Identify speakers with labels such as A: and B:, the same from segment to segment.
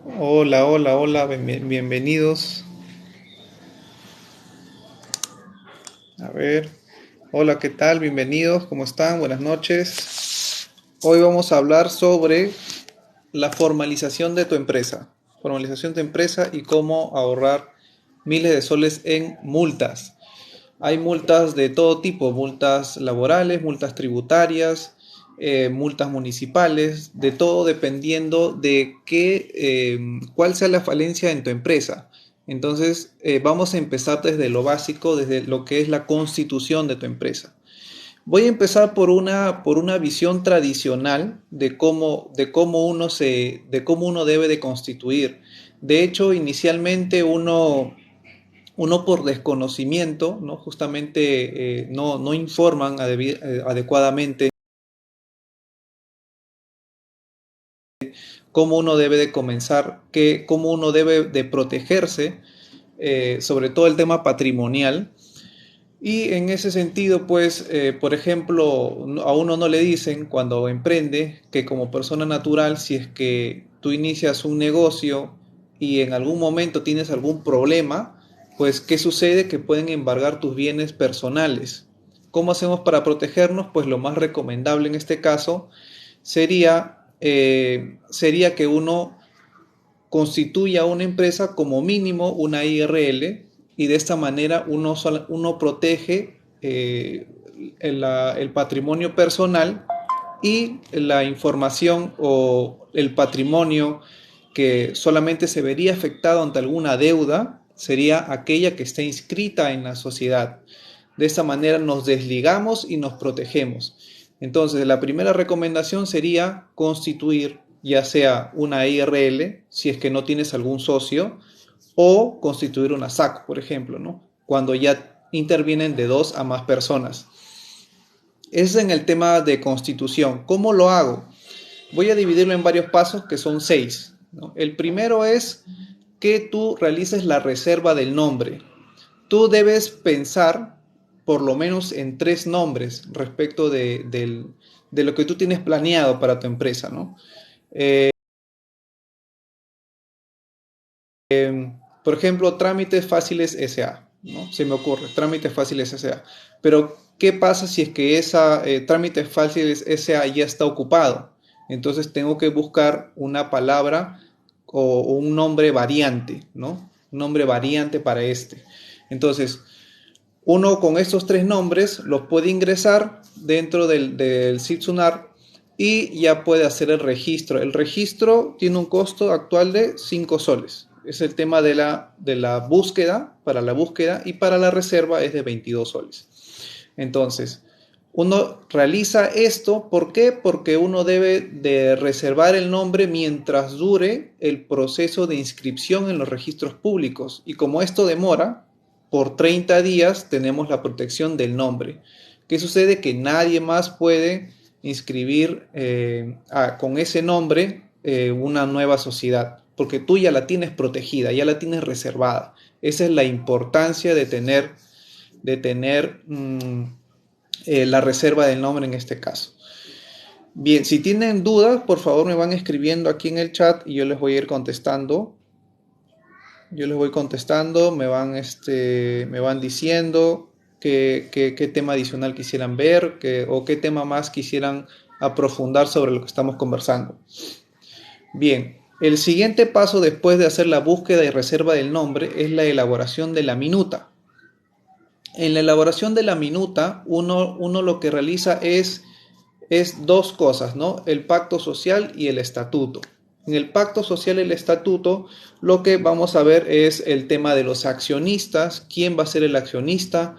A: Hola, hola, hola, bienvenidos. A ver, hola, ¿qué tal? Bienvenidos, ¿cómo están? Buenas noches. Hoy vamos a hablar sobre la formalización de tu empresa. Formalización de tu empresa y cómo ahorrar miles de soles en multas. Hay multas de todo tipo, multas laborales, multas tributarias, multas municipales, de todo dependiendo de cuál sea la falencia en tu empresa. Entonces, vamos a empezar desde lo básico, desde lo que es la constitución de tu empresa. Voy a empezar por una visión tradicional de cómo uno debe de constituir. De hecho, inicialmente uno por desconocimiento, ¿no? Justamente no informan adecuadamente cómo uno debe de comenzar, cómo uno debe de protegerse, sobre todo el tema patrimonial. Y en ese sentido, pues, por ejemplo, a uno no le dicen cuando emprende que como persona natural, si es que tú inicias un negocio y en algún momento tienes algún problema, pues, ¿qué sucede? Que pueden embargar tus bienes personales. ¿Cómo hacemos para protegernos? Pues lo más recomendable en este caso sería que uno constituya una empresa como mínimo una IRL y de esta manera uno protege el patrimonio personal y la información o el patrimonio que solamente se vería afectado ante alguna deuda sería aquella que esté inscrita en la sociedad. De esta manera nos desligamos y nos protegemos. Entonces, la primera recomendación sería constituir ya sea una IRL, si es que no tienes algún socio, o constituir una SAC, por ejemplo, ¿no? Cuando ya intervienen de dos a más personas. Es en el tema de constitución. ¿Cómo lo hago? Voy a dividirlo en varios pasos que son seis, ¿no? El primero es que tú realices la reserva del nombre. Tú debes pensar por lo menos en tres nombres respecto de lo que tú tienes planeado para tu empresa, ¿no? Por ejemplo, Trámites Fáciles SA, ¿no? Se me ocurre, Trámites Fáciles SA. Pero, ¿qué pasa si es que esa Trámites Fáciles SA ya está ocupado? Entonces tengo que buscar una palabra o un nombre variante, ¿no? Un nombre variante para este. Entonces, uno con estos tres nombres los puede ingresar dentro del SITSUNAR y ya puede hacer el registro. El registro tiene un costo actual de 5 soles. Es el tema de la búsqueda, para la búsqueda, y para la reserva es de 22 soles. Entonces, uno realiza esto, ¿por qué? Porque uno debe de reservar el nombre mientras dure el proceso de inscripción en los registros públicos. Y como esto demora, por 30 días tenemos la protección del nombre. ¿Qué sucede? Que nadie más puede inscribir con ese nombre una nueva sociedad, porque tú ya la tienes protegida, ya la tienes reservada. Esa es la importancia de tener la reserva del nombre en este caso. Bien, si tienen dudas, por favor me van escribiendo aquí en el chat y yo les voy a ir contestando. Yo les voy contestando, me van diciendo qué tema adicional quisieran ver o qué tema más quisieran aprofundar sobre lo que estamos conversando. Bien, el siguiente paso después de hacer la búsqueda y reserva del nombre es la elaboración de la minuta. En la elaboración de la minuta, uno lo que realiza es dos cosas, ¿no? El pacto social y el estatuto. En el pacto social y el estatuto, lo que vamos a ver es el tema de los accionistas, quién va a ser el accionista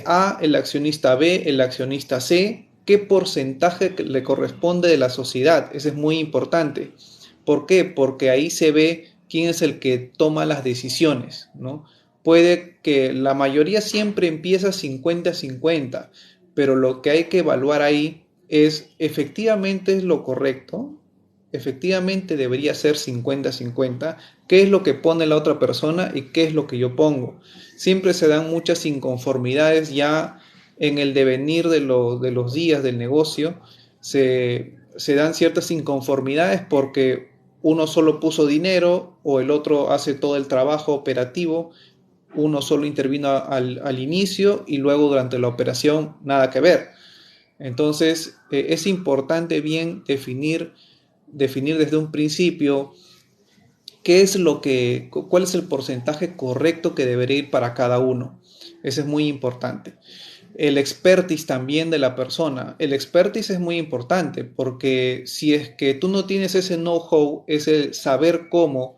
A: A, el accionista B, el accionista C, qué porcentaje le corresponde de la sociedad. Eso es muy importante. ¿Por qué? Porque ahí se ve quién es el que toma las decisiones, ¿no? Puede que la mayoría siempre empieza 50-50, pero lo que hay que evaluar ahí es efectivamente es lo correcto, efectivamente debería ser 50-50, qué es lo que pone la otra persona y qué es lo que yo pongo. Siempre se dan muchas inconformidades ya en el devenir de los días del negocio, se dan ciertas inconformidades porque uno solo puso dinero o el otro hace todo el trabajo operativo, uno solo intervino al inicio y luego durante la operación nada que ver. Entonces, es importante bien definir desde un principio cuál es el porcentaje correcto que debería ir para cada uno. Eso es muy importante. El expertise también de la persona. El expertise es muy importante porque si es que tú no tienes ese know-how, ese saber cómo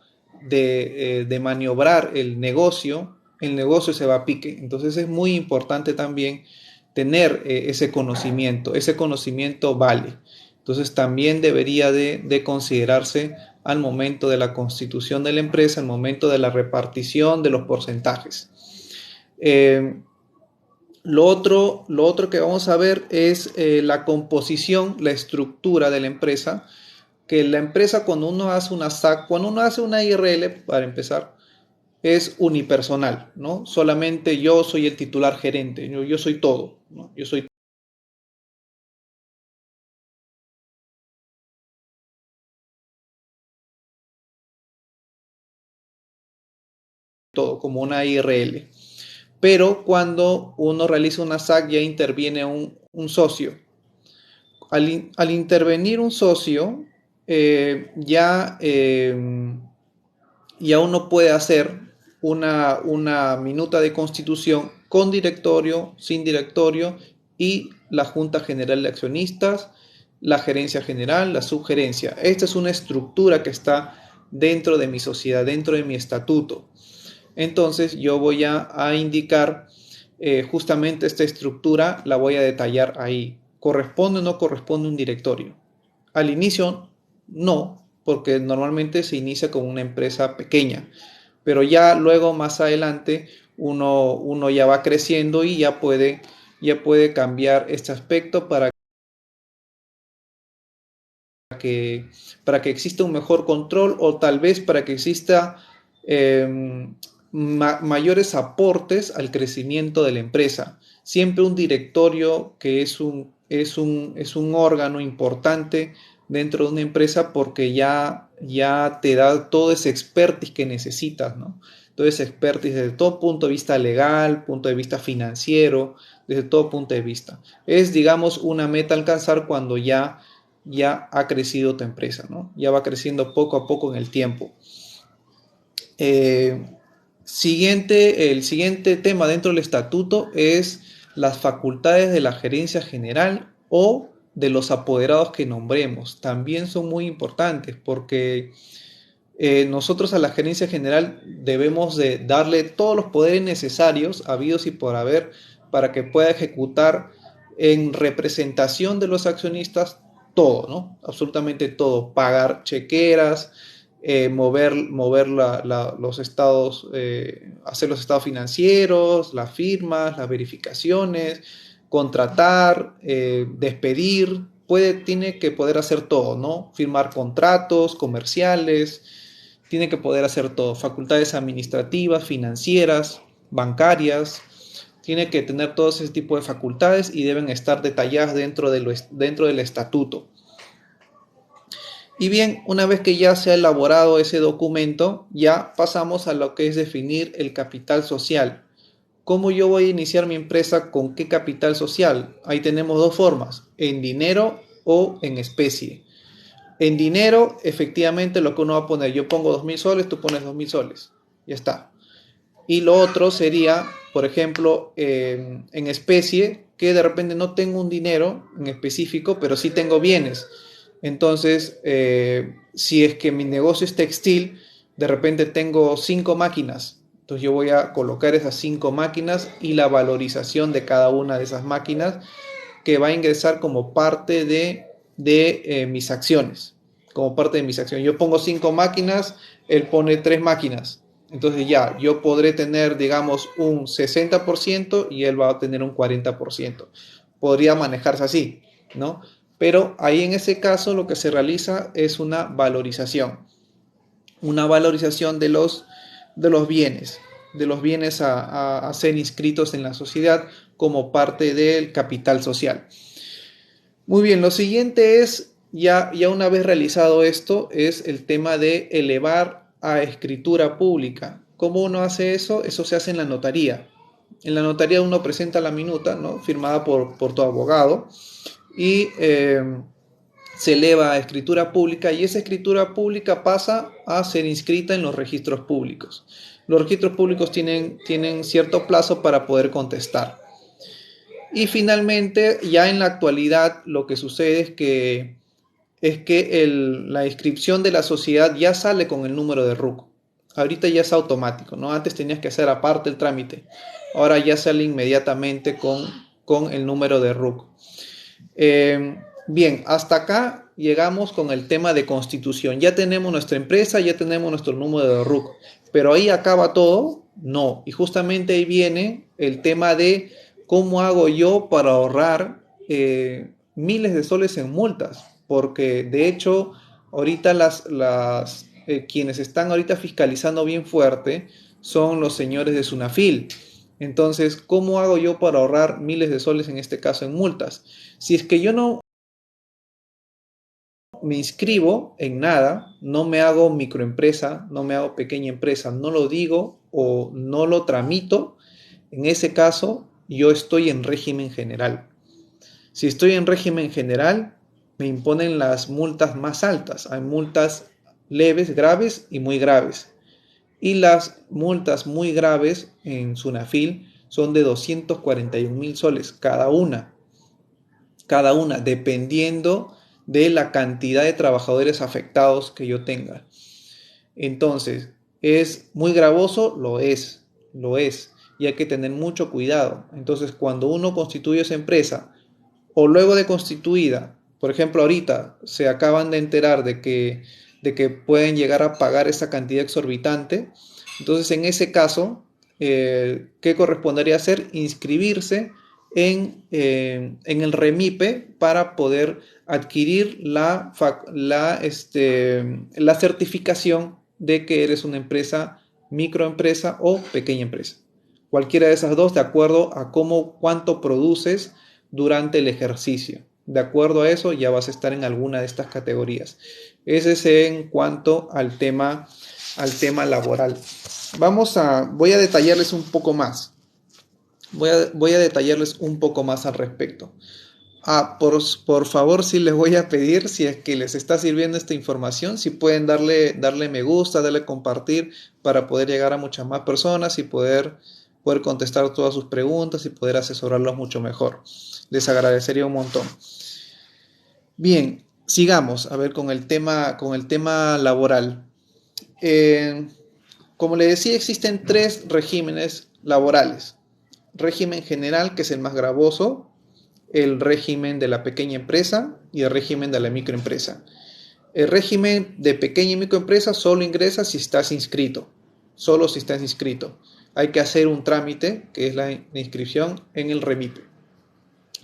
A: de maniobrar el negocio se va a pique. Entonces es muy importante también tener ese conocimiento. Ese conocimiento vale. Entonces también debería de considerarse al momento de la constitución de la empresa, al momento de la repartición de los porcentajes. Lo otro que vamos a ver es la composición, la estructura de la empresa, que la empresa cuando uno hace una SAC, cuando uno hace una IRL, para empezar, es unipersonal, ¿no? Solamente yo soy el titular gerente, yo soy todo, ¿no? Yo soy todo, como una IRL. Pero cuando uno realiza una SAC ya interviene un socio. Al intervenir un socio, ya uno puede hacer una minuta de constitución con directorio, sin directorio y la Junta General de Accionistas, la gerencia general, la subgerencia. Esta es una estructura que está dentro de mi sociedad, dentro de mi estatuto. Entonces yo voy a indicar justamente esta estructura, la voy a detallar ahí. ¿Corresponde o no corresponde un directorio? Al inicio no, porque normalmente se inicia con una empresa pequeña, pero ya luego más adelante uno ya va creciendo y ya puede cambiar este aspecto para que exista un mejor control o tal vez para que exista mayores aportes al crecimiento de la empresa. Siempre un directorio que es un órgano importante dentro de una empresa porque ya te da todo ese expertise que necesitas, ¿no? Todo ese expertise desde todo punto de vista legal, punto de vista financiero, desde todo punto de vista. Es, digamos, una meta a alcanzar cuando ya ha crecido tu empresa, ¿no? Ya va creciendo poco a poco en el tiempo. Eh, el siguiente tema dentro del estatuto es las facultades de la gerencia general o de los apoderados que nombremos. También son muy importantes porque nosotros a la gerencia general debemos de darle todos los poderes necesarios, habidos y por haber, para que pueda ejecutar en representación de los accionistas todo, ¿no? Absolutamente todo. Pagar chequeras, mover los estados, hacer los estados financieros, las firmas, las verificaciones, contratar, despedir, tiene que poder hacer todo, ¿no? Firmar contratos comerciales, tiene que poder hacer todo, facultades administrativas, financieras, bancarias, tiene que tener todo ese tipo de facultades y deben estar detalladas dentro del estatuto. Y bien, una vez que ya se ha elaborado ese documento, ya pasamos a lo que es definir el capital social. ¿Cómo yo voy a iniciar mi empresa? ¿Con qué capital social? Ahí tenemos dos formas, en dinero o en especie. En dinero, efectivamente, lo que uno va a poner, yo pongo 2.000 soles, tú pones 2.000 soles. Ya está. Y lo otro sería, por ejemplo, en especie, que de repente no tengo un dinero en específico, pero sí tengo bienes. Entonces, si es que mi negocio es textil, de repente tengo 5 máquinas. Entonces yo voy a colocar esas 5 máquinas y la valorización de cada una de esas máquinas que va a ingresar como parte de mis acciones. Como parte de mis acciones. Yo pongo 5 máquinas, él pone 3 máquinas. Entonces ya, yo podré tener, digamos, un 60% y él va a tener un 40%. Podría manejarse así, ¿no? Pero ahí en ese caso lo que se realiza es una valorización. Una valorización de los bienes a ser inscritos en la sociedad como parte del capital social. Muy bien, lo siguiente es ya una vez realizado esto, es el tema de elevar a escritura pública. ¿Cómo uno hace eso? Eso se hace en la notaría. En la notaría uno presenta la minuta, ¿no? Firmada por tu abogado y se eleva a escritura pública y esa escritura pública pasa a ser inscrita en los registros públicos. Los registros públicos tienen cierto plazo para poder contestar. Y finalmente, ya en la actualidad, lo que sucede es que la inscripción de la sociedad ya sale con el número de RUC. Ahorita ya es automático, ¿no? Antes tenías que hacer aparte el trámite. Ahora ya sale inmediatamente con el número de RUC. Bien, hasta acá llegamos con el tema de constitución. Ya tenemos nuestra empresa, ya tenemos nuestro número de RUC. Pero ahí acaba todo, no. Y justamente ahí viene el tema de cómo hago yo para ahorrar miles de soles en multas. Porque de hecho, ahorita quienes están ahorita fiscalizando bien fuerte son los señores de Sunafil. Entonces, ¿cómo hago yo para ahorrar miles de soles en este caso en multas? Si es que yo no me inscribo en nada, no me hago microempresa, no me hago pequeña empresa, no lo digo o no lo tramito, en ese caso yo estoy en régimen general. Si estoy en régimen general, me imponen las multas más altas. Hay multas leves, graves y muy graves. Y las multas muy graves en Sunafil son de 241.000 soles cada una, dependiendo de la cantidad de trabajadores afectados que yo tenga. Entonces, ¿es muy gravoso? Lo es, y hay que tener mucho cuidado. Entonces, cuando uno constituye esa empresa, o luego de constituida, por ejemplo, ahorita se acaban de enterar de que pueden llegar a pagar esa cantidad exorbitante, entonces en ese caso, ¿qué correspondería hacer? Inscribirse en el REMIPE para poder adquirir la certificación de que eres una empresa, microempresa o pequeña empresa. Cualquiera de esas dos, de acuerdo a cuánto produces durante el ejercicio. De acuerdo a eso, ya vas a estar en alguna de estas categorías. Ese es en cuanto al tema laboral. Voy a detallarles un poco más. Voy a detallarles un poco más al respecto. Por favor, sí les voy a pedir, si es que les está sirviendo esta información, si pueden darle me gusta, darle compartir para poder llegar a muchas más personas y poder contestar todas sus preguntas y poder asesorarlos mucho mejor. Les agradecería un montón. Bien, sigamos a ver con el tema laboral. Como les decía, existen 3 regímenes laborales. Régimen general, que es el más gravoso, el régimen de la pequeña empresa y el régimen de la microempresa. El régimen de pequeña y microempresa solo ingresa si estás inscrito. Solo si estás inscrito. Hay que hacer un trámite, que es la inscripción en el REMIPE.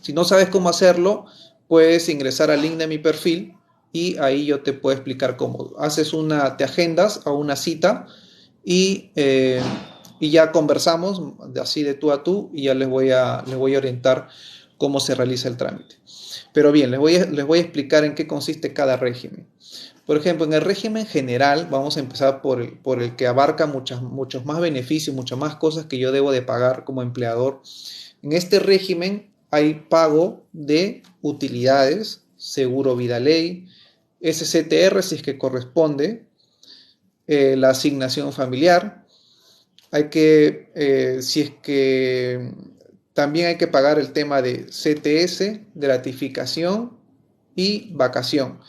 A: Si no sabes cómo hacerlo, puedes ingresar al link de mi perfil y ahí yo te puedo explicar cómo. Te agendas a una cita y ya conversamos así de tú a tú y ya les voy a orientar cómo se realiza el trámite. Pero bien, les voy a explicar en qué consiste cada régimen. Por ejemplo, en el régimen general, vamos a empezar por el que abarca muchos más beneficios, muchas más cosas que yo debo de pagar como empleador. En este régimen hay pago de utilidades, seguro vida ley, SCTR si es que corresponde, la asignación familiar. Si es que también hay que pagar el tema de CTS, gratificación y vacación.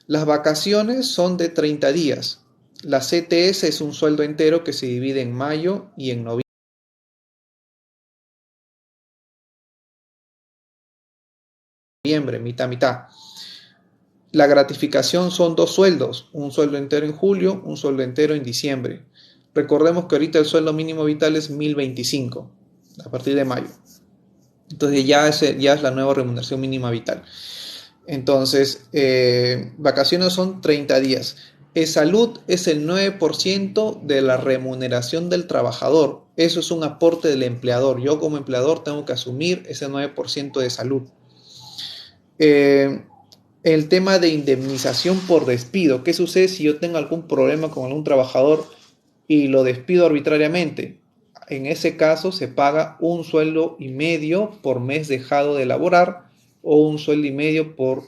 A: Las vacaciones son de 30 días. La CTS es un sueldo entero que se divide en mayo y en noviembre, mitad, mitad. La gratificación son 2 sueldos, un sueldo entero en julio, un sueldo entero en diciembre. Recordemos que ahorita el sueldo mínimo vital es 1.025 a partir de mayo. Entonces ya es la nueva remuneración mínima vital. Entonces, vacaciones son 30 días. Salud es el 9% de la remuneración del trabajador. Eso es un aporte del empleador. Yo como empleador tengo que asumir ese 9% de salud. el tema de indemnización por despido. ¿Qué sucede si yo tengo algún problema con algún trabajador y lo despido arbitrariamente? En ese caso se paga un sueldo y medio por mes dejado de laborar o un sueldo y medio por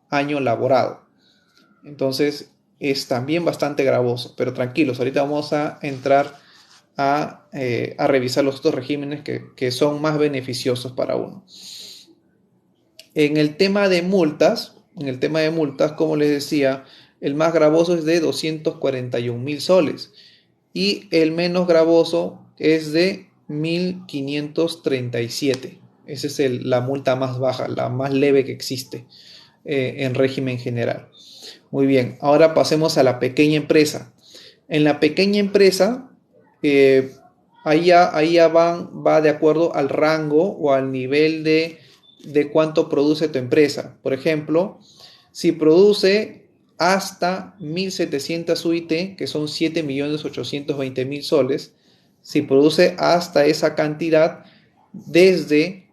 A: año laborado. Entonces es también bastante gravoso, pero tranquilos, ahorita vamos a entrar a revisar los otros regímenes que son más beneficiosos para uno. En el tema de multas, como les decía, el más gravoso es de 241.000 soles y el menos gravoso es de 1.537. Esa es la multa más baja, la más leve que existe en régimen general. Muy bien, ahora pasemos a la pequeña empresa. En la pequeña empresa, ahí ya va de acuerdo al rango o al nivel de cuánto produce tu empresa. Por ejemplo, si produce hasta 1.700 UIT, que son 7.820.000 soles, si produce hasta esa cantidad, desde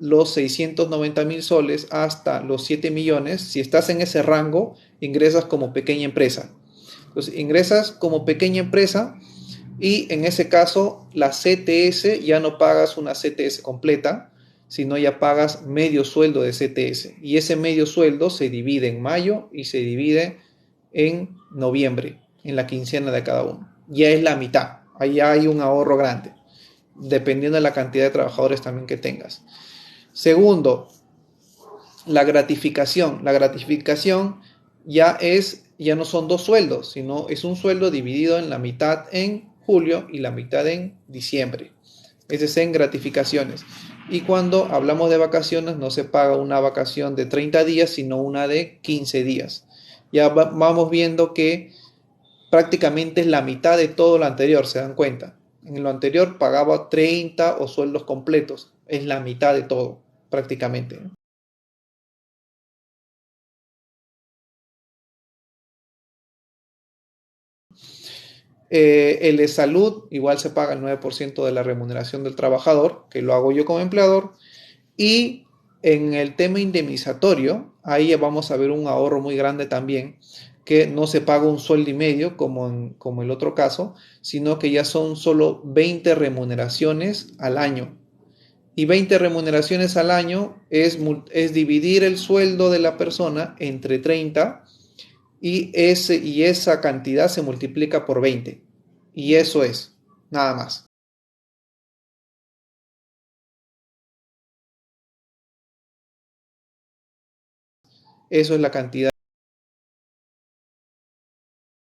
A: los 690.000 soles hasta los 7 millones, si estás en ese rango, ingresas como pequeña empresa. Entonces, ingresas como pequeña empresa y en ese caso la CTS ya no pagas una CTS completa, sino ya pagas medio sueldo de CTS. Y ese medio sueldo se divide en mayo y se divide en noviembre, en la quincena de cada uno. Ya es la mitad, ahí hay un ahorro grande, dependiendo de la cantidad de trabajadores también que tengas. Segundo, la gratificación. La gratificación ya no son dos sueldos, sino es un sueldo dividido en la mitad en julio y la mitad en diciembre. Ese es en gratificaciones. Y cuando hablamos de vacaciones, no se paga una vacación de 30 días, sino una de 15 días. Ya vamos viendo que prácticamente es la mitad de todo lo anterior, ¿se dan cuenta? En lo anterior pagaba 30 o sueldos completos. Es la mitad de todo, prácticamente. El de salud igual se paga el 9% de la remuneración del trabajador, que lo hago yo como empleador. Y en el tema indemnizatorio, ahí vamos a ver un ahorro muy grande también, que no se paga un sueldo y medio como el otro caso, sino que ya son solo 20 remuneraciones al año. Y 20 remuneraciones al año es dividir el sueldo de la persona entre 30 y esa cantidad se multiplica por 20. Y eso es, nada más. Eso es la cantidad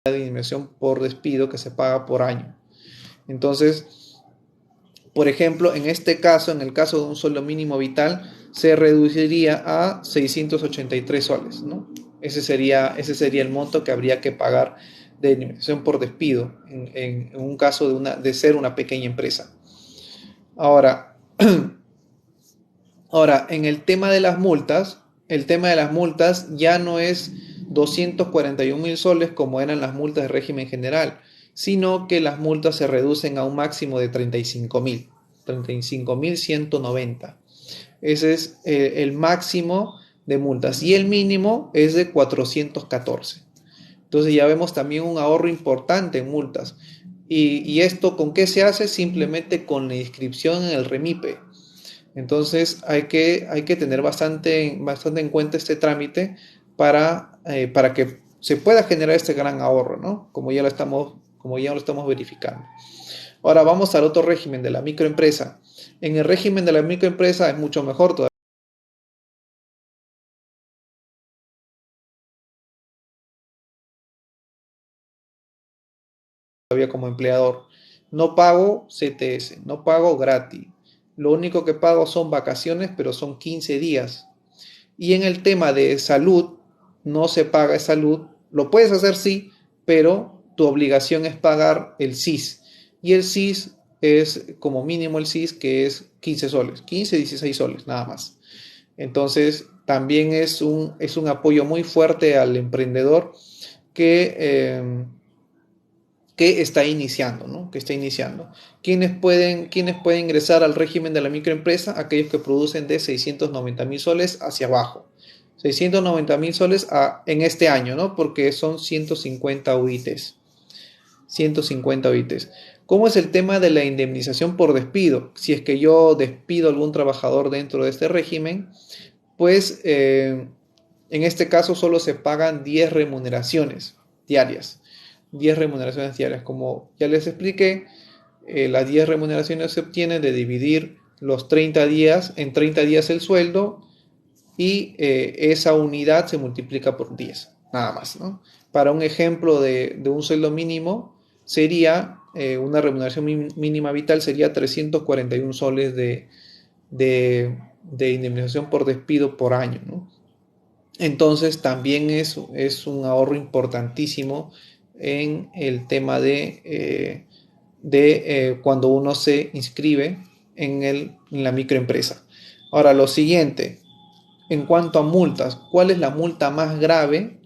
A: de indemnización por despido que se paga por año. Entonces, por ejemplo, en este caso, en el caso de un sueldo mínimo vital, se reduciría a 683 soles, ¿no? Ese sería el monto que habría que pagar de indemnización por despido en un caso de ser una pequeña empresa. Ahora, en el tema de las multas ya no es 241.000 soles como eran las multas de régimen general, sino que las multas se reducen a un máximo de 35.190. Ese es el máximo de multas y el mínimo es de 414. Entonces ya vemos también un ahorro importante en multas. ¿Y esto con qué se hace? Simplemente con la inscripción en el REMIPE. Entonces hay que tener bastante en cuenta este trámite para que se pueda generar este gran ahorro, ¿no? Como ya lo estamos verificando. Ahora vamos al otro régimen de la microempresa. En el régimen de la microempresa es mucho mejor todavía como empleador. No pago CTS, no pago gratis. Lo único que pago son vacaciones, pero son 15 días. Y en el tema de salud, no se paga salud. Lo puedes hacer sí, pero tu obligación es pagar el SIS. Y el SIS es como mínimo el SIS que es 15 soles, 15, 16 soles, nada más. Entonces, también es un apoyo muy fuerte al emprendedor que está iniciando, ¿no? Que está iniciando. ¿Quiénes pueden ingresar al régimen de la microempresa? Aquellos que producen de 690.000 soles hacia abajo. 690.000 soles en este año, ¿no? Porque son 150 UITs. 150 UITs. ¿Cómo es el tema de la indemnización por despido? Si es que yo despido a algún trabajador dentro de este régimen, pues en este caso solo se pagan 10 remuneraciones diarias. 10 remuneraciones diarias. Como ya les expliqué, las 10 remuneraciones se obtienen de dividir los 30 días, en 30 días el sueldo, y esa unidad se multiplica por 10, nada más, ¿no? Para un ejemplo de un sueldo mínimo, sería una remuneración mínima vital, sería 341 soles de indemnización por despido por año, ¿no? Entonces también es un ahorro importantísimo en el tema de cuando uno se inscribe en la microempresa. Ahora, lo siguiente, en cuanto a multas, ¿cuál es la multa más grave?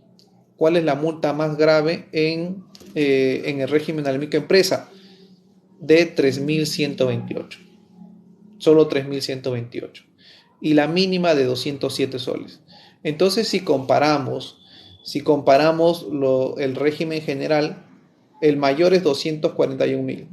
A: ¿Cuál es la multa más grave en el régimen de la microempresa? De 3.128. Solo 3.128. Y la mínima de 207 soles. Entonces, si comparamos el régimen general, el mayor es 241.000.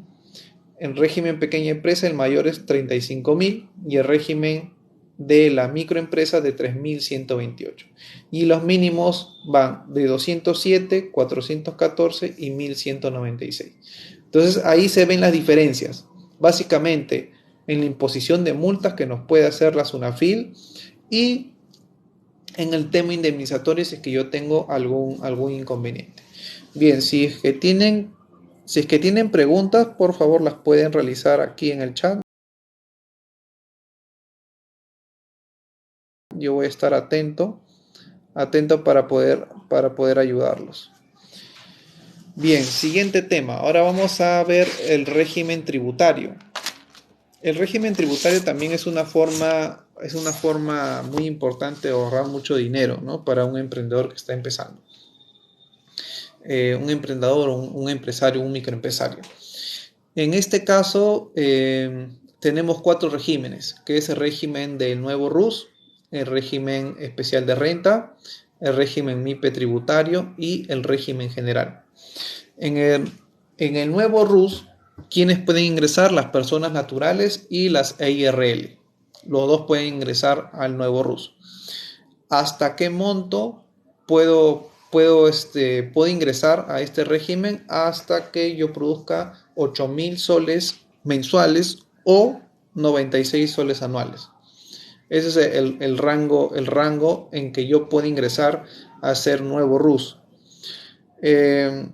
A: En régimen pequeña empresa, el mayor es 35.000 y el régimen de la microempresa de 3.128. Y los mínimos van de 207, 414 y 1.196. Entonces ahí se ven las diferencias. Básicamente en la imposición de multas que nos puede hacer la SUNAFIL y en el tema indemnizatorio si es que yo tengo algún inconveniente. Bien, si es que tienen preguntas, por favor las pueden realizar aquí en el chat. Yo voy a estar atento para poder ayudarlos. Bien, siguiente tema. Ahora vamos a ver el régimen tributario. El régimen tributario también es una forma muy importante de ahorrar mucho dinero, ¿no? Para un emprendedor que está empezando. Un emprendedor, un empresario, un microempresario. En este caso, tenemos 4 regímenes, que es el régimen del nuevo RUS, el régimen especial de renta, el régimen MIPE tributario y el régimen general. En el nuevo RUS, ¿quiénes pueden ingresar? Las personas naturales y las EIRL. Los dos pueden ingresar al nuevo RUS. ¿Hasta qué monto puedo ingresar a este régimen? Hasta que yo produzca 8.000 soles mensuales o 96 soles anuales. Ese es el rango en que yo puedo ingresar a ser nuevo RUS. En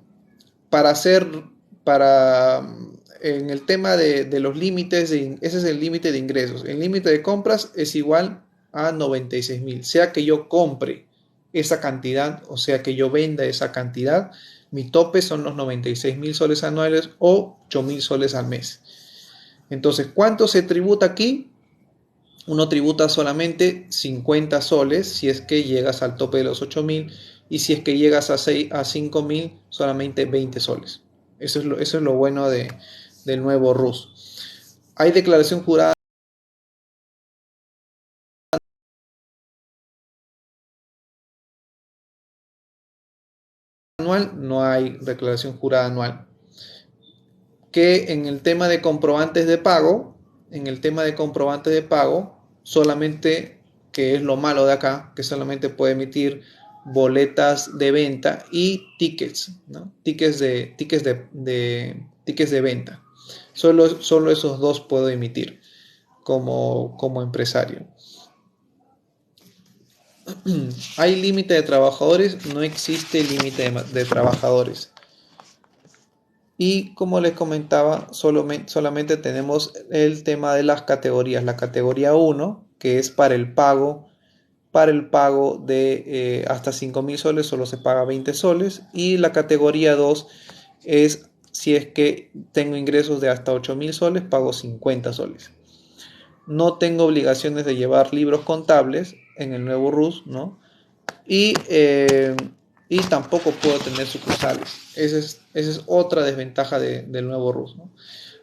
A: el tema de los límites, ese es el límite de ingresos. El límite de compras es igual a 96.000. Sea que yo compre esa cantidad o sea que yo venda esa cantidad, mi tope son los 96.000 soles anuales o 8.000 soles al mes. Entonces, ¿cuánto se tributa aquí? Uno tributa solamente 50 soles si es que llegas al tope de los 8.000 y si es que llegas a 5.000 solamente 20 soles. Eso es lo bueno del nuevo RUS. ¿Hay declaración jurada anual? No hay declaración jurada anual. Que en el tema de comprobantes de pago, solamente, que es lo malo de acá, que solamente puede emitir boletas de venta y tickets, ¿no? Tickets de venta. Solo esos dos puedo emitir como empresario. ¿Hay límite de trabajadores? No existe límite de trabajadores. Y como les comentaba, solamente tenemos el tema de las categorías. La categoría 1, que es para el pago de hasta 5.000 soles, solo se paga 20 soles. Y la categoría 2 es si es que tengo ingresos de hasta 8.000 soles, pago 50 soles. No tengo obligaciones de llevar libros contables en el nuevo RUS, ¿no? Y tampoco puedo tener sucursales. Esa es otra desventaja del nuevo RUS, ¿no?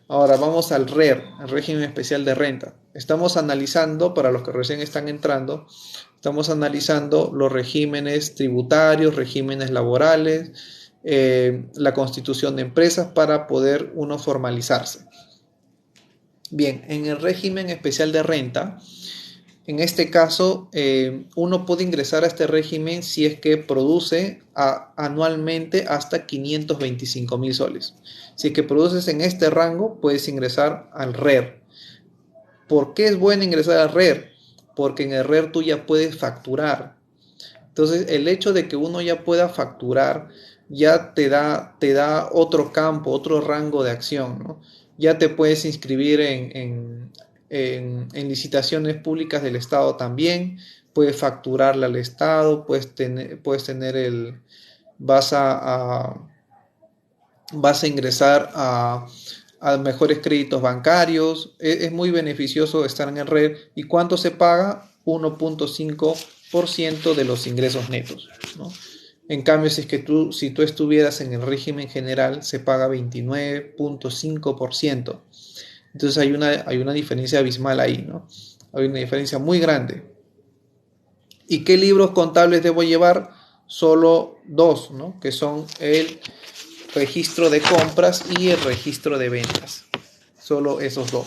A: Ahora vamos al RER, el régimen especial de renta. Estamos analizando, para los que recién están entrando, Estamos analizando los regímenes tributarios, regímenes laborales, la constitución de empresas para poder uno formalizarse. Bien, en el régimen especial de renta, en este caso, uno puede ingresar a este régimen si es que produce anualmente hasta 525.000 soles. Si es que produces en este rango, puedes ingresar al RER. ¿Por qué es bueno ingresar al RER? Porque en el RER tú ya puedes facturar. Entonces, el hecho de que uno ya pueda facturar ya te da otro campo, otro rango de acción, ¿no? Ya te puedes inscribir en licitaciones públicas del Estado también, puedes facturarle al Estado, vas vas a ingresar a mejores créditos bancarios, es muy beneficioso estar en el RED. ¿Y cuánto se paga? 1.5% de los ingresos netos, ¿no? En cambio, si tú estuvieras en el régimen general, se paga 29.5%. Entonces hay una diferencia abismal ahí, ¿no? Hay una diferencia muy grande. ¿Y qué libros contables debo llevar? Solo dos, ¿no? Que son el registro de compras y el registro de ventas. Solo esos dos.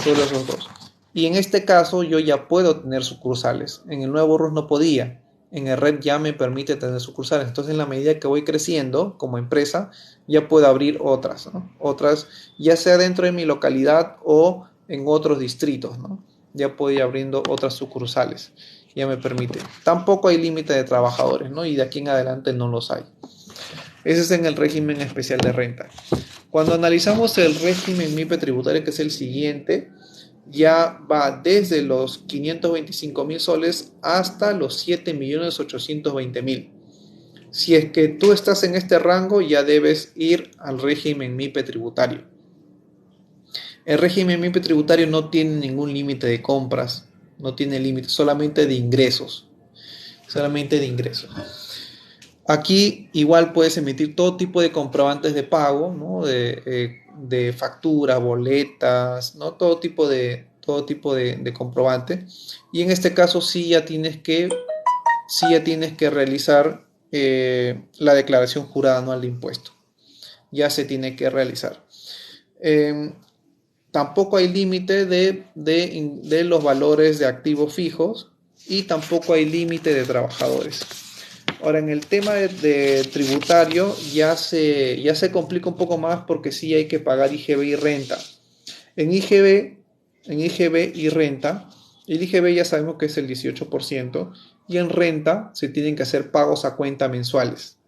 A: Solo esos dos. Y en este caso yo ya puedo tener sucursales. En el nuevo RUS no podía. En el RED ya me permite tener sucursales. Entonces, en la medida que voy creciendo como empresa, ya puedo abrir otras, ¿no? Otras, ya sea dentro de mi localidad o en otros distritos, ¿no? Ya puedo ir abriendo otras sucursales. Ya me permite. Tampoco hay límite de trabajadores, ¿no? Y de aquí en adelante no los hay. Ese es en el régimen especial de renta. Cuando analizamos el régimen MIPE tributario, que es el siguiente, ya va desde los 525.000 soles hasta los 7.820.000. Si es que tú estás en este rango, ya debes ir al régimen MIPE tributario. El régimen MIPE tributario no tiene ningún límite de compras, no tiene límite, solamente de ingresos. Solamente de ingresos. Aquí igual puedes emitir todo tipo de comprobantes de pago, ¿no? De facturas, boletas, ¿no? Todo tipo de comprobante. Y en este caso sí ya tienes que realizar la declaración jurada anual de impuesto. Ya se tiene que realizar. Tampoco hay límite de los valores de activos fijos y tampoco hay límite de trabajadores. Ahora, en el tema de tributario ya se complica un poco más porque sí hay que pagar IGB y renta. En IGB y renta, el IGB ya sabemos que es el 18% y en renta se tienen que hacer pagos a cuenta mensuales.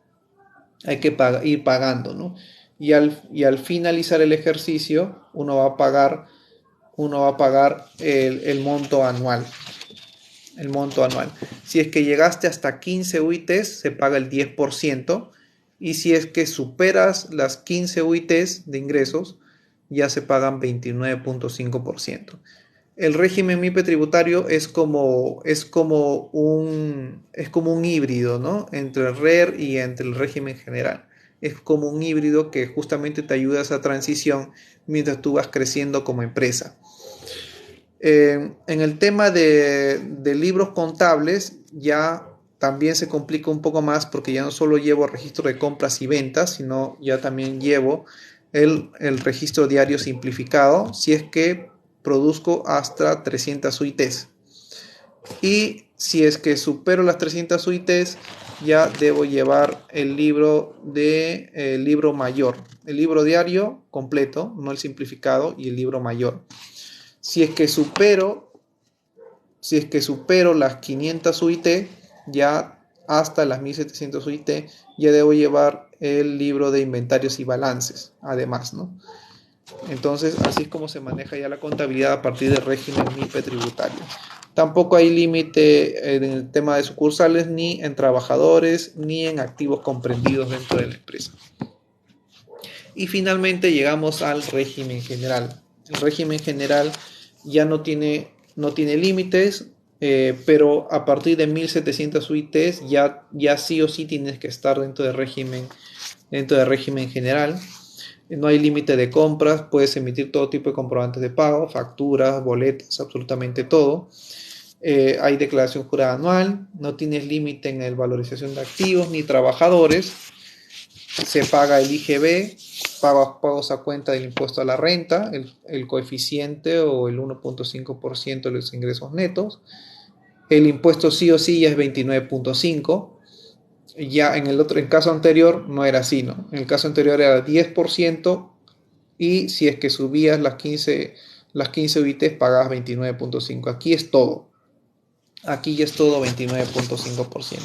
A: Hay que ir pagando, ¿no? Y al finalizar el ejercicio, uno va a pagar el monto anual. El monto anual. Si es que llegaste hasta 15 UITs, se paga el 10%. Y si es que superas las 15 UITs de ingresos, ya se pagan 29.5%. El régimen MIPE tributario es como un híbrido, ¿no? Entre el RER y entre el régimen general. Es como un híbrido que justamente te ayuda a esa transición mientras tú vas creciendo como empresa. En el tema de libros contables ya también se complica un poco más porque ya no solo llevo registro de compras y ventas, sino ya también llevo el registro diario simplificado si es que produzco hasta 300 UITs. Y si es que supero las 300 UITs, ya debo llevar el libro mayor, el libro diario completo, no el simplificado, y el libro mayor. Si es que supero las 500 UIT, ya hasta las 1700 UIT, ya debo llevar el libro de inventarios y balances, además, ¿no? Entonces, así es como se maneja ya la contabilidad a partir del régimen MIPE tributario. Tampoco hay límite en el tema de sucursales, ni en trabajadores, ni en activos comprendidos dentro de la empresa. Y finalmente llegamos al régimen general. El régimen general ya no tiene límites, pero a partir de 1700 UITs ya sí o sí tienes que estar dentro del régimen general. No hay límite de compras, puedes emitir todo tipo de comprobantes de pago, facturas, boletas, absolutamente todo. Hay declaración jurada anual, no tienes límite en el valorización de activos ni trabajadores, se paga el IGB, pagos a cuenta del impuesto a la renta, el coeficiente o el 1.5% de los ingresos netos. El impuesto sí o sí ya es 29.5%. Ya en el caso anterior no era así, ¿no? En el caso anterior era 10% y si es que subías las 15 UITs pagabas 29.5%. Aquí es todo. Aquí ya es todo 29.5%.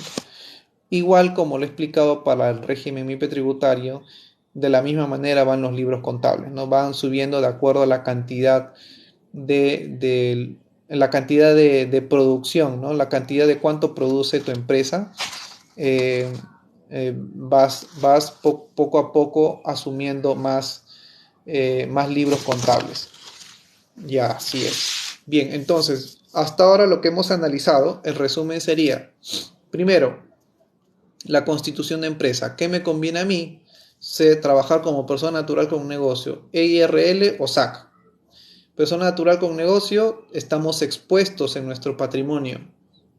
A: Igual como lo he explicado para el régimen MIPE tributario, de la misma manera van los libros contables, ¿no? Van subiendo de acuerdo a la cantidad de producción, ¿no? La cantidad de cuánto produce tu empresa. Vas poco a poco asumiendo más libros contables. Ya, así es. Bien, entonces, hasta ahora lo que hemos analizado, el resumen sería, primero, la constitución de empresa. ¿Qué me conviene a mí? Sé trabajar como persona natural con un negocio, EIRL o SAC. Persona natural con negocio, estamos expuestos en nuestro patrimonio.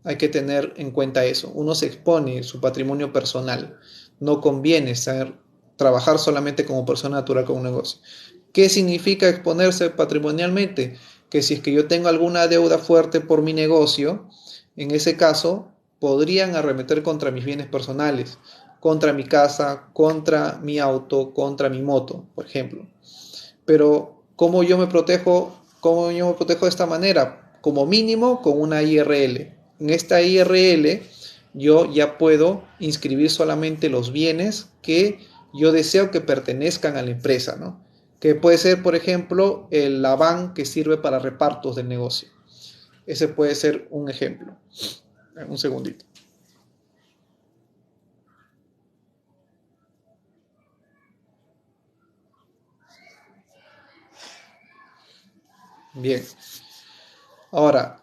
A: Hay que tener en cuenta eso. Uno se expone su patrimonio personal. No conviene trabajar solamente como persona natural con un negocio. ¿Qué significa exponerse patrimonialmente? Que si es que yo tengo alguna deuda fuerte por mi negocio, en ese caso podrían arremeter contra mis bienes personales, contra mi casa, contra mi auto, contra mi moto, por ejemplo. Pero ¿cómo yo me protejo? ¿Cómo yo me protejo de esta manera? Como mínimo con una IRL. En esta IRL yo ya puedo inscribir solamente los bienes que yo deseo que pertenezcan a la empresa, ¿no? Que puede ser, por ejemplo, la van que sirve para repartos del negocio. Ese puede ser un ejemplo. Un segundito. Bien. Ahora,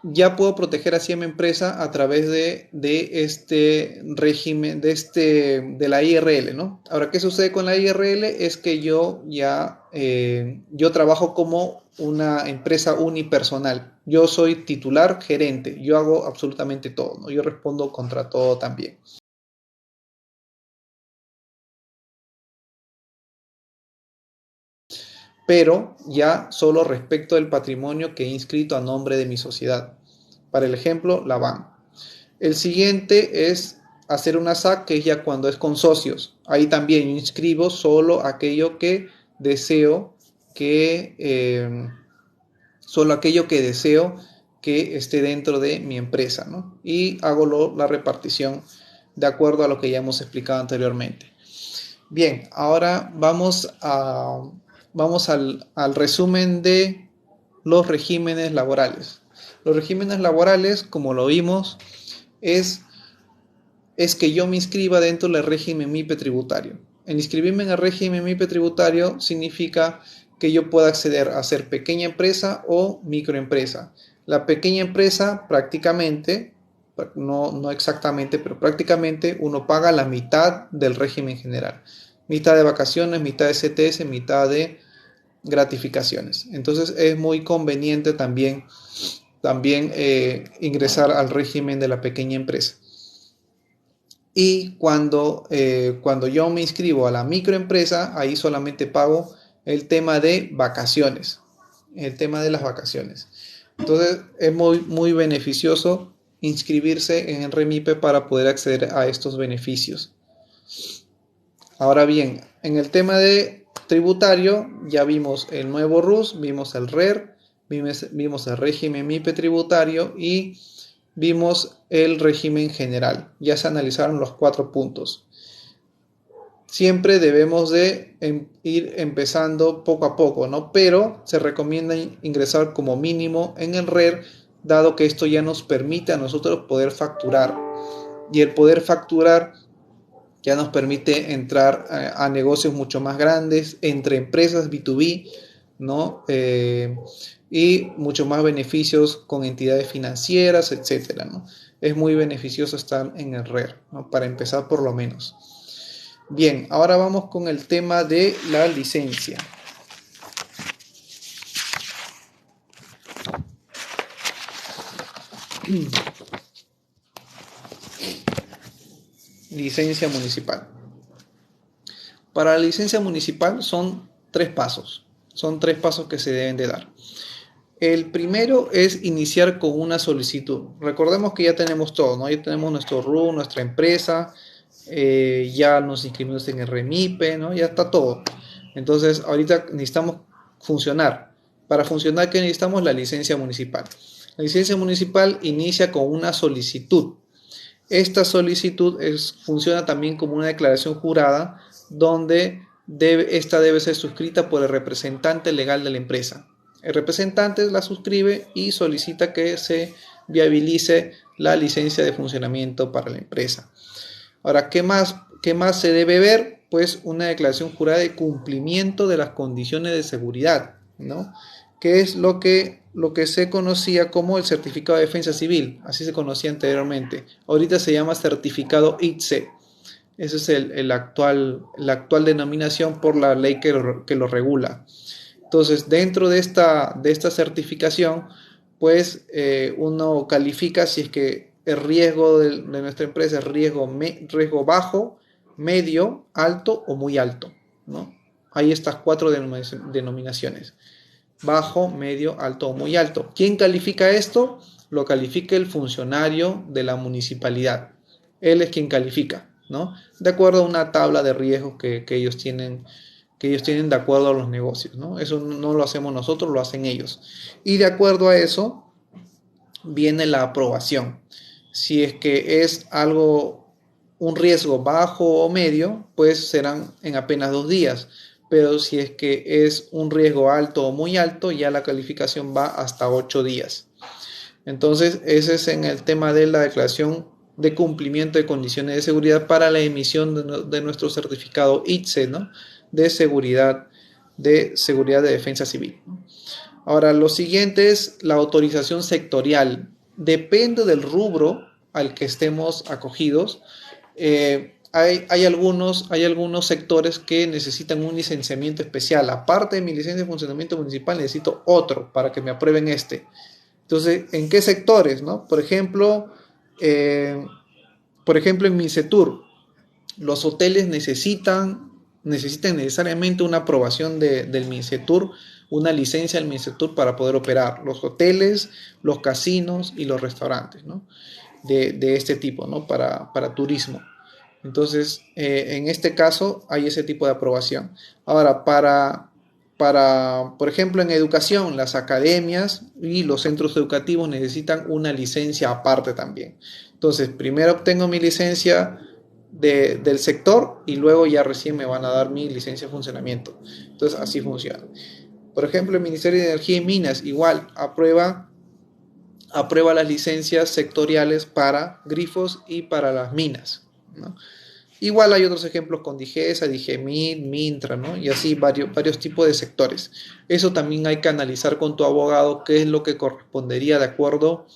A: ya puedo proteger así a mi empresa a través de este régimen, de la IRL, ¿no? Ahora, ¿qué sucede con la IRL? Es que yo trabajo como una empresa unipersonal. Yo soy titular, gerente. Yo hago absolutamente todo, ¿no? Yo respondo contra todo también. Pero ya solo respecto del patrimonio que he inscrito a nombre de mi sociedad. Para el ejemplo, la BAN. El siguiente es hacer una SAC, que es ya cuando es con socios. Ahí también inscribo solo aquello que deseo solo aquello que deseo que esté dentro de mi empresa, ¿no? Y hago la repartición de acuerdo a lo que ya hemos explicado anteriormente. Bien, ahora vamos al resumen de los regímenes laborales. Los regímenes laborales, como lo vimos, es que yo me inscriba dentro del régimen MIPE tributario. El inscribirme en el régimen MIPE tributario significa que yo pueda acceder a ser pequeña empresa o microempresa. La pequeña empresa prácticamente, no exactamente, pero prácticamente uno paga la mitad del régimen general. Mitad de vacaciones, mitad de CTS, mitad de gratificaciones. Entonces es muy conveniente también ingresar al régimen de la pequeña empresa. Y cuando yo me inscribo a la microempresa, ahí solamente pago el tema de vacaciones, el tema de las vacaciones. Entonces es muy beneficioso inscribirse en el REMIPE para poder acceder a estos beneficios. Ahora bien, en el tema de tributario ya vimos el nuevo RUS, vimos el RER, vimos el régimen MIPE tributario y vimos el régimen general. Ya se analizaron los 4 puntos. Siempre debemos de ir empezando poco a poco, ¿no? Pero se recomienda ingresar como mínimo en el RER, dado que esto ya nos permite a nosotros poder facturar. Y el poder facturar ya nos permite entrar a negocios mucho más grandes, entre empresas B2B, ¿no? Y mucho más beneficios con entidades financieras, etcétera, ¿no? Es muy beneficioso estar en el RER, ¿no? Para empezar por lo menos. Bien, ahora vamos con el tema de la licencia. Licencia municipal. Para la licencia municipal son 3 pasos. Son 3 pasos que se deben de dar. El primero es iniciar con una solicitud. Recordemos que ya tenemos todo, ¿no? Ya tenemos nuestro RU, nuestra empresa, ya nos inscribimos en el REMIPE, ¿no? Ya está todo. Entonces, ahorita necesitamos funcionar. Para funcionar, ¿qué necesitamos? La licencia municipal. La licencia municipal inicia con una solicitud. Esta solicitud funciona también como una declaración jurada donde esta debe ser suscrita por el representante legal de la empresa. El representante la suscribe y solicita que se viabilice la licencia de funcionamiento para la empresa. Ahora, ¿qué más se debe ver? Pues una declaración jurada de cumplimiento de las condiciones de seguridad, ¿no? Que es lo que se conocía como el certificado de defensa civil, así se conocía anteriormente. Ahorita se llama certificado ITSE. Esa es la actual denominación por la ley que lo regula. Entonces, dentro de esta certificación, pues uno califica si es que el riesgo de nuestra empresa es riesgo bajo, medio, alto o muy alto, ¿no? Hay estas 4 denominaciones: bajo, medio, alto o muy alto. ¿Quién califica esto? Lo califica el funcionario de la municipalidad. Él es quien califica, ¿no? De acuerdo a una tabla de riesgos que ellos tienen de acuerdo a los negocios, ¿no? Eso no lo hacemos nosotros, lo hacen ellos. Y de acuerdo a eso viene la aprobación. Si es que es un riesgo bajo o medio, pues serán en apenas 2 días. Pero si es que es un riesgo alto o muy alto, ya la calificación va hasta 8 días. Entonces, ese es en el tema de la declaración de cumplimiento de condiciones de seguridad para la emisión de nuestro certificado ITSE, ¿no? De seguridad de defensa civil. Ahora, lo siguiente es la autorización sectorial. Depende del rubro al que estemos acogidos. Hay algunos sectores que necesitan un licenciamiento especial. Aparte de mi licencia de funcionamiento municipal, necesito otro para que me aprueben este. Entonces, ¿en qué sectores, no? Por ejemplo, en Mincetur, los hoteles necesitan necesariamente una aprobación del Mincetur, una licencia del Mincetur para poder operar. Los hoteles, los casinos y los restaurantes, ¿no? De este tipo, ¿no? Para turismo. Entonces, en este caso hay ese tipo de aprobación. Ahora, por ejemplo, en educación, las academias y los centros educativos necesitan una licencia aparte también. Entonces, primero obtengo mi licencia del sector y luego ya recién me van a dar mi licencia de funcionamiento. Entonces, así funciona. Por ejemplo, el Ministerio de Energía y Minas igual aprueba las licencias sectoriales para grifos y para las minas, ¿no? Igual hay otros ejemplos con DIGESA, DIGEMIT, Mintra, ¿no? Y así varios tipos de sectores. Eso también hay que analizar con tu abogado qué es lo que correspondería de acuerdo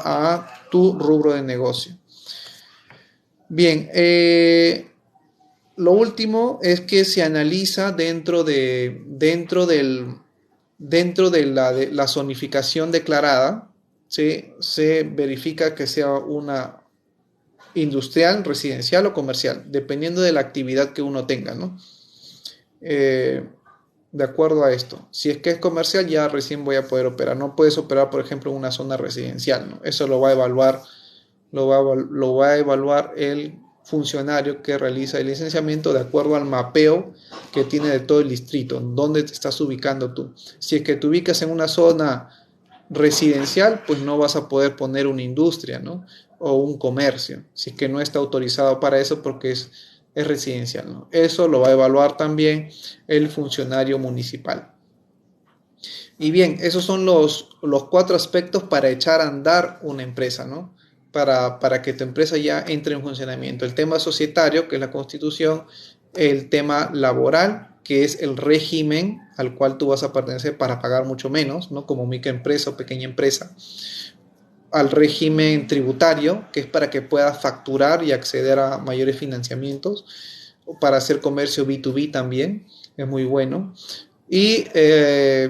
A: a tu rubro de negocio. Bien, lo último es que se analiza dentro de la zonificación declarada, ¿sí? Se verifica que sea una industrial, residencial o comercial, dependiendo de la actividad que uno tenga, ¿no? De acuerdo a esto, si es que es comercial, ya recién voy a poder operar. No puedes operar, por ejemplo, en una zona residencial, ¿no? Eso lo va a evaluar el funcionario que realiza el licenciamiento de acuerdo al mapeo que tiene de todo el distrito, dónde te estás ubicando tú. Si es que te ubicas en una zona residencial, pues no vas a poder poner una industria, ¿no? O un comercio, si es que no está autorizado para eso porque es residencial, ¿no? Eso lo va a evaluar también el funcionario municipal. Y bien, esos son los 4 aspectos para echar a andar una empresa, ¿no? Para que tu empresa ya entre en funcionamiento. El tema societario, que es la constitución, el tema laboral, que es el régimen al cual tú vas a pertenecer para pagar mucho menos, ¿no? Como microempresa o pequeña empresa. Al régimen tributario, que es para que puedas facturar y acceder a mayores financiamientos, o para hacer comercio B2B también, es muy bueno. Y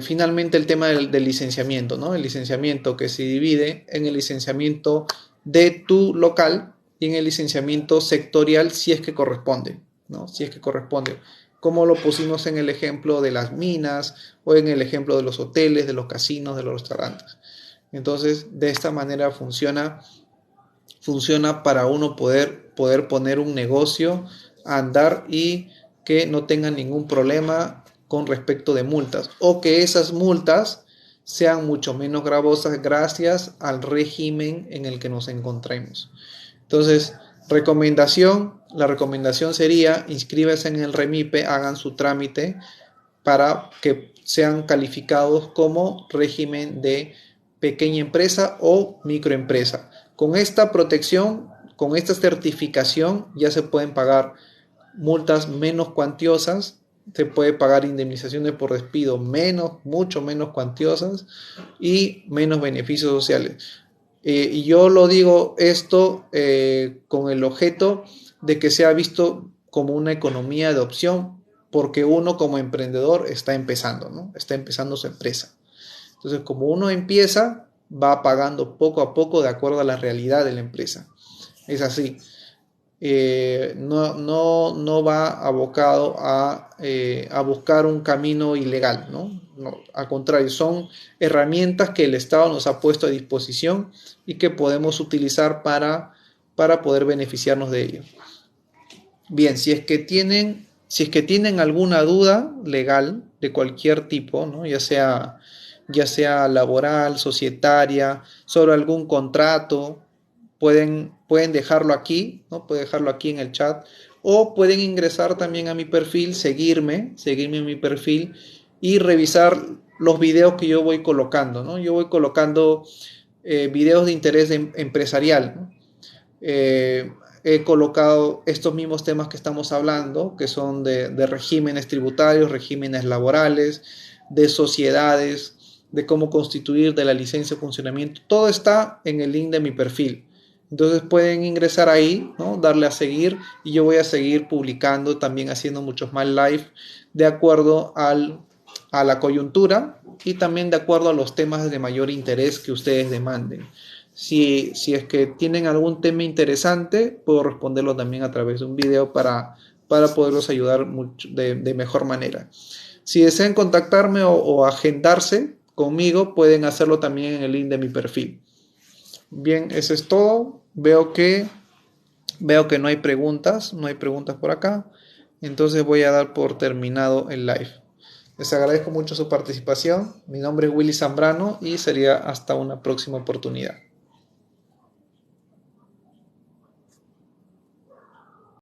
A: finalmente el tema del licenciamiento, ¿no? El licenciamiento que se divide en el licenciamiento de tu local y en el licenciamiento sectorial si es que corresponde, ¿no? Si es que corresponde. Como lo pusimos en el ejemplo de las minas o en el ejemplo de los hoteles, de los casinos, de los restaurantes. Entonces, de esta manera funciona para uno poder poner un negocio a andar y que no tengan ningún problema con respecto de multas o que esas multas sean mucho menos gravosas gracias al régimen en el que nos encontremos. Entonces, la recomendación sería inscríbase en el REMIPE, hagan su trámite para que sean calificados como régimen de pequeña empresa o microempresa. Con esta protección, con esta certificación, ya se pueden pagar multas menos cuantiosas, se puede pagar indemnizaciones por despido mucho menos cuantiosas y menos beneficios sociales. Y yo lo digo esto con el objeto de que sea visto como una economía de opción, porque uno como emprendedor está empezando, ¿no? Está empezando su empresa. Entonces, como uno empieza, va pagando poco a poco de acuerdo a la realidad de la empresa. Es así. No va abocado a buscar un camino ilegal, ¿no? No, al contrario, son herramientas que el Estado nos ha puesto a disposición y que podemos utilizar para poder beneficiarnos de ello. Bien, si es que tienen alguna duda legal de cualquier tipo, ¿no? Ya sea laboral, societaria, sobre algún contrato, pueden dejarlo aquí, ¿no? Pueden dejarlo aquí en el chat o pueden ingresar también a mi perfil, seguirme en mi perfil y revisar los videos que yo voy colocando, ¿no? Yo voy colocando videos de interés empresarial, ¿no? He colocado estos mismos temas que estamos hablando, que son de regímenes tributarios, regímenes laborales, de sociedades, de cómo constituir, de la licencia de funcionamiento. Todo está en el link de mi perfil. Entonces pueden ingresar ahí, ¿no? Darle a seguir y yo voy a seguir publicando, también haciendo muchos más live de acuerdo a la coyuntura y también de acuerdo a los temas de mayor interés que ustedes demanden. Si es que tienen algún tema interesante, puedo responderlo también a través de un video para poderlos ayudar de mejor manera. Si desean contactarme o agendarse conmigo, pueden hacerlo también en el link de mi perfil. Bien, eso es todo. Veo que no hay preguntas por acá. Entonces voy a dar por terminado el live. Les agradezco mucho su participación. Mi nombre es Willy Zambrano y sería hasta una próxima oportunidad.